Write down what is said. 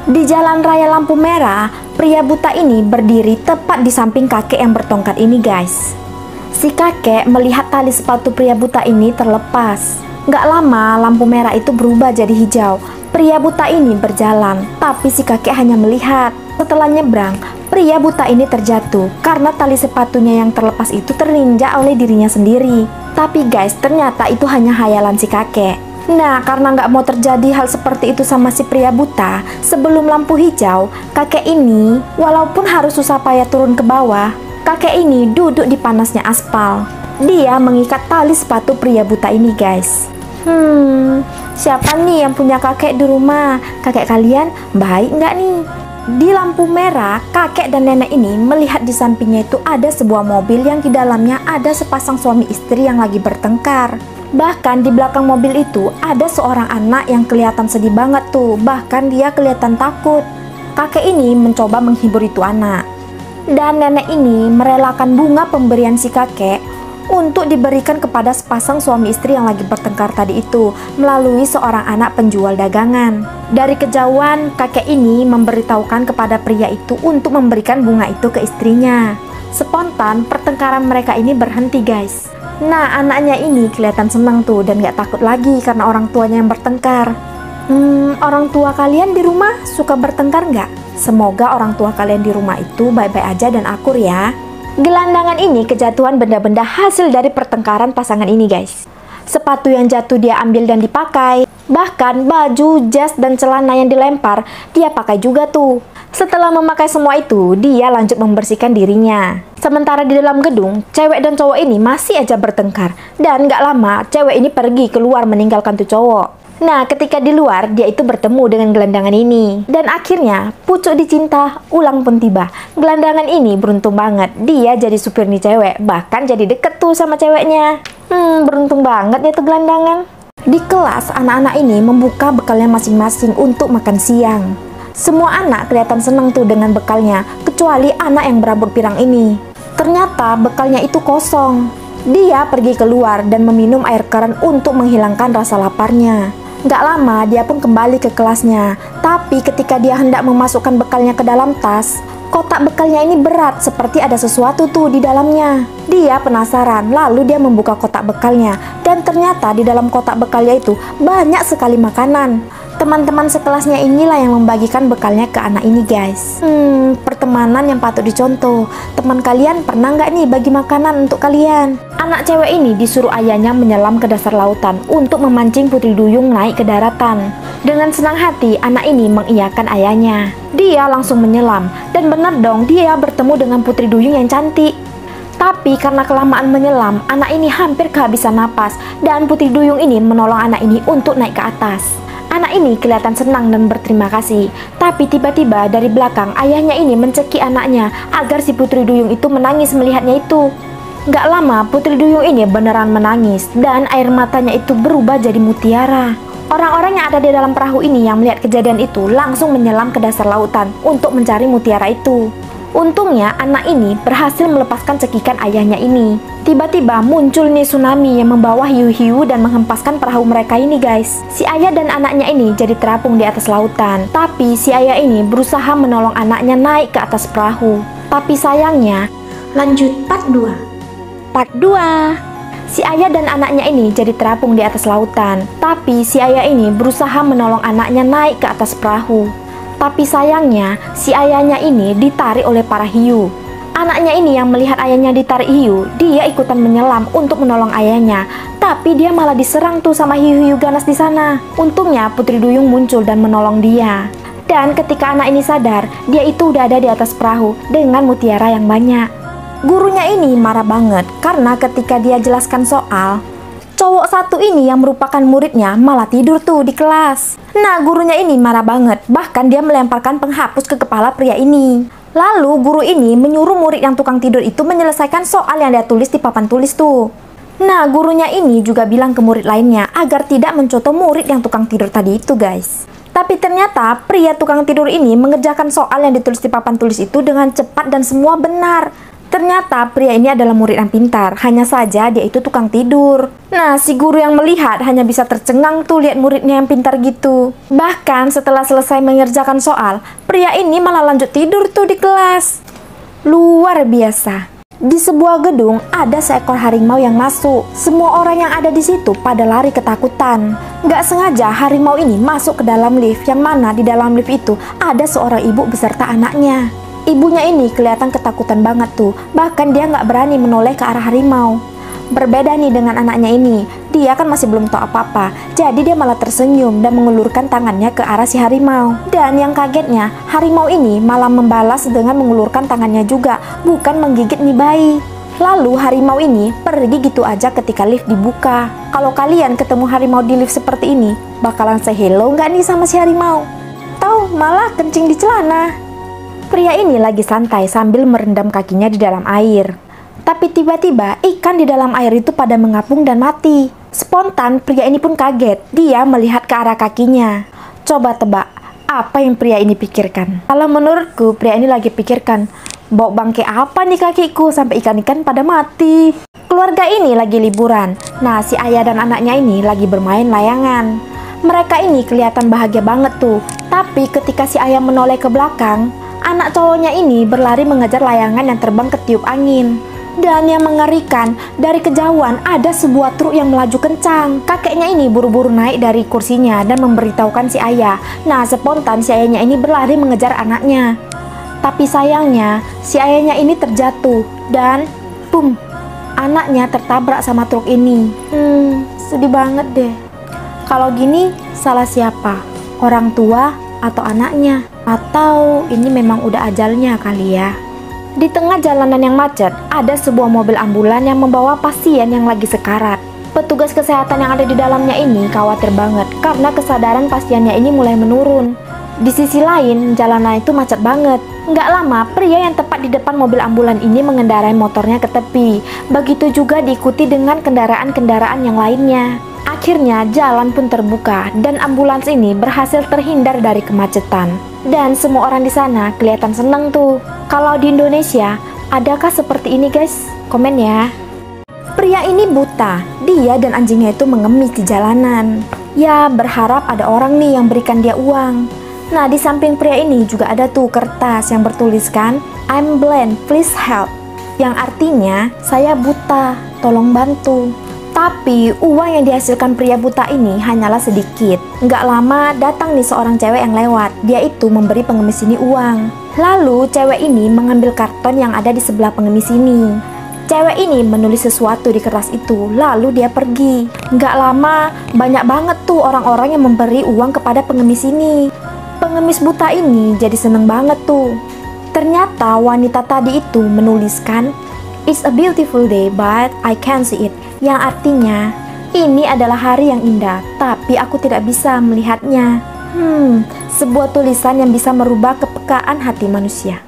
Di jalan raya lampu merah, pria buta ini berdiri tepat di samping kakek yang bertongkat ini guys. Si kakek melihat tali sepatu pria buta ini terlepas. Gak lama lampu merah itu berubah jadi hijau. Pria buta ini berjalan, tapi si kakek hanya melihat. Setelah nyebrang, pria buta ini terjatuh karena tali sepatunya yang terlepas itu terinjak oleh dirinya sendiri. Tapi guys, ternyata itu hanya hayalan si kakek. Nah, karena nggak mau terjadi hal seperti itu sama si pria buta, sebelum lampu hijau, kakek ini, walaupun harus susah payah turun ke bawah, kakek ini duduk di panasnya aspal. Dia mengikat tali sepatu pria buta ini, guys. Siapa nih yang punya kakek di rumah? Kakek kalian baik nggak nih? Di lampu merah, kakek dan nenek ini melihat di sampingnya itu ada sebuah mobil yang di dalamnya ada sepasang suami istri yang lagi bertengkar. Bahkan di belakang mobil itu ada seorang anak yang kelihatan sedih banget tuh. Bahkan dia kelihatan takut. Kakek ini mencoba menghibur itu anak. Dan nenek ini merelakan bunga pemberian si kakek untuk diberikan kepada sepasang suami istri yang lagi bertengkar tadi itu melalui seorang anak penjual dagangan. Dari kejauhan, kakek ini memberitahukan kepada pria itu untuk memberikan bunga itu ke istrinya. Spontan pertengkaran mereka ini berhenti guys. Nah, anaknya ini kelihatan senang tuh dan gak takut lagi karena orang tuanya yang bertengkar. Orang tua kalian di rumah suka bertengkar nggak? Semoga orang tua kalian di rumah itu baik-baik aja dan akur ya. Gelandangan ini kejatuhan benda-benda hasil dari pertengkaran pasangan ini guys. Sepatu yang jatuh dia ambil dan dipakai. Bahkan baju, jas, dan celana yang dilempar dia pakai juga tuh. Setelah memakai semua itu, dia lanjut membersihkan dirinya. Sementara di dalam gedung, cewek dan cowok ini masih aja bertengkar. Dan gak lama, cewek ini pergi keluar meninggalkan tuh cowok. Nah, ketika di luar, dia itu bertemu dengan gelandangan ini. Dan akhirnya, pucuk dicinta, ulang pun tiba. Gelandangan ini beruntung banget. Dia jadi supir nih cewek, bahkan jadi deket tuh sama ceweknya. Beruntung banget ya tuh gelandangan. Di kelas, anak-anak ini membuka bekalnya masing-masing untuk makan siang. Semua anak kelihatan senang tuh dengan bekalnya, kecuali anak yang berambut pirang ini. Ternyata bekalnya itu kosong. Dia pergi keluar dan meminum air keran untuk menghilangkan rasa laparnya. Gak lama dia pun kembali ke kelasnya. Tapi ketika dia hendak memasukkan bekalnya ke dalam tas, kotak bekalnya ini berat seperti ada sesuatu tuh di dalamnya. Dia penasaran, lalu dia membuka kotak bekalnya. Dan ternyata di dalam kotak bekalnya itu banyak sekali makanan. Teman-teman sekelasnya inilah yang membagikan bekalnya ke anak ini guys. Pertemanan yang patut dicontoh. Teman kalian pernah nggak nih bagi makanan untuk kalian? Anak cewek ini disuruh ayahnya menyelam ke dasar lautan untuk memancing putri duyung naik ke daratan. Dengan senang hati, anak ini mengiyakan ayahnya. Dia langsung menyelam, dan benar dong dia bertemu dengan putri duyung yang cantik. Tapi karena kelamaan menyelam, anak ini hampir kehabisan napas, dan putri duyung ini menolong anak ini untuk naik ke atas. Anak ini kelihatan senang dan berterima kasih. Tapi tiba-tiba dari belakang ayahnya ini mencekik anaknya agar si putri duyung itu menangis melihatnya itu. Gak lama putri duyung ini beneran menangis dan air matanya itu berubah jadi mutiara. Orang-orang yang ada di dalam perahu ini yang melihat kejadian itu langsung menyelam ke dasar lautan untuk mencari mutiara itu. Untungnya anak ini berhasil melepaskan cekikan ayahnya ini. Tiba-tiba muncul nih tsunami yang membawa hiu-hiu dan menghempaskan perahu mereka ini guys. Si ayah dan anaknya ini jadi terapung di atas lautan. Tapi si ayah ini berusaha menolong anaknya naik ke atas perahu. Tapi sayangnya, lanjut part 2. Part 2. Si ayah dan anaknya ini jadi terapung di atas lautan. Tapi si ayah ini berusaha menolong anaknya naik ke atas perahu. Tapi sayangnya, si ayahnya ini ditarik oleh para hiu. Anaknya ini yang melihat ayahnya ditarik hiu, dia ikutan menyelam untuk menolong ayahnya. Tapi dia malah diserang tuh sama hiu-hiu ganas di sana. Untungnya putri duyung muncul dan menolong dia. Dan ketika anak ini sadar, dia itu udah ada di atas perahu dengan mutiara yang banyak. Gurunya ini marah banget karena ketika dia jelaskan soal, cowok satu ini yang merupakan muridnya malah tidur tuh di kelas. Nah, gurunya ini marah banget, bahkan dia melemparkan penghapus ke kepala pria ini. Lalu guru ini menyuruh murid yang tukang tidur itu menyelesaikan soal yang dia tulis di papan tulis tuh. Nah, gurunya ini juga bilang ke murid lainnya agar tidak mencontoh murid yang tukang tidur tadi itu guys. Tapi ternyata pria tukang tidur ini mengerjakan soal yang ditulis di papan tulis itu dengan cepat dan semua benar. Ternyata pria ini adalah murid yang pintar, hanya saja dia itu tukang tidur. Nah, si guru yang melihat hanya bisa tercengang tuh lihat muridnya yang pintar gitu. Bahkan setelah selesai mengerjakan soal, pria ini malah lanjut tidur tuh di kelas. Luar biasa. Di sebuah gedung ada seekor harimau yang masuk. Semua orang yang ada di situ pada lari ketakutan. Nggak sengaja harimau ini masuk ke dalam lift, yang mana di dalam lift itu ada seorang ibu beserta anaknya. Ibunya ini kelihatan ketakutan banget tuh, bahkan dia nggak berani menoleh ke arah harimau. Berbeda nih dengan anaknya ini, dia kan masih belum tahu apa-apa, jadi dia malah tersenyum dan mengulurkan tangannya ke arah si harimau. Dan yang kagetnya, harimau ini malah membalas dengan mengulurkan tangannya juga, bukan menggigit nih bayi. Lalu harimau ini pergi gitu aja ketika lift dibuka. Kalau kalian ketemu harimau di lift seperti ini, bakalan say hello nggak nih sama si harimau? Tahu malah kencing di celana. Pria ini lagi santai sambil merendam kakinya di dalam air. Tapi tiba-tiba ikan di dalam air itu pada mengapung dan mati. Spontan pria ini pun kaget. Dia melihat ke arah kakinya. Coba tebak, apa yang pria ini pikirkan? Kalau menurutku pria ini lagi pikirkan, bau bangke apa nih kakiku sampai ikan-ikan pada mati. Keluarga ini lagi liburan. Nah, si ayah dan anaknya ini lagi bermain layangan. Mereka ini kelihatan bahagia banget tuh. Tapi ketika si ayah menoleh ke belakang, anak cowoknya ini berlari mengejar layangan yang terbang ketiup angin. Dan yang mengerikan, dari kejauhan ada sebuah truk yang melaju kencang. Kakeknya ini buru-buru naik dari kursinya dan memberitahukan si ayah. Nah, spontan si ayahnya ini berlari mengejar anaknya. Tapi sayangnya, si ayahnya ini terjatuh dan boom, anaknya tertabrak sama truk ini. Sedih banget deh. Kalau gini, salah siapa? Orang tua atau anaknya? Atau ini memang udah ajalnya kali ya? Di tengah jalanan yang macet, ada sebuah mobil ambulan yang membawa pasien yang lagi sekarat. Petugas kesehatan yang ada di dalamnya ini khawatir banget karena kesadaran pasiennya ini mulai menurun. Di sisi lain, jalanan itu macet banget. Nggak lama, pria yang tepat di depan mobil ambulan ini mengendarai motornya ke tepi. Begitu juga diikuti dengan kendaraan-kendaraan yang lainnya. Akhirnya jalan pun terbuka dan ambulans ini berhasil terhindar dari kemacetan. Dan semua orang di sana kelihatan seneng tuh. Kalau di Indonesia, adakah seperti ini guys? Komen ya. Pria ini buta, dia dan anjingnya itu mengemis di jalanan. Ya, berharap ada orang nih yang berikan dia uang. Nah, di samping pria ini juga ada tuh kertas yang bertuliskan I'm blind, please help. Yang artinya, saya buta, tolong bantu. Tapi uang yang dihasilkan pria buta ini hanyalah sedikit. Nggak lama datang nih seorang cewek yang lewat. Dia itu memberi pengemis ini uang. Lalu cewek ini mengambil karton yang ada di sebelah pengemis ini. Cewek ini menulis sesuatu di kertas itu, lalu dia pergi. Nggak lama, banyak banget tuh orang-orang yang memberi uang kepada pengemis ini. Pengemis buta ini jadi seneng banget tuh. Ternyata wanita tadi itu menuliskan It's a beautiful day but I can't see it. Yang artinya, ini adalah hari yang indah, tapi aku tidak bisa melihatnya. Sebuah tulisan yang bisa merubah kepekaan hati manusia.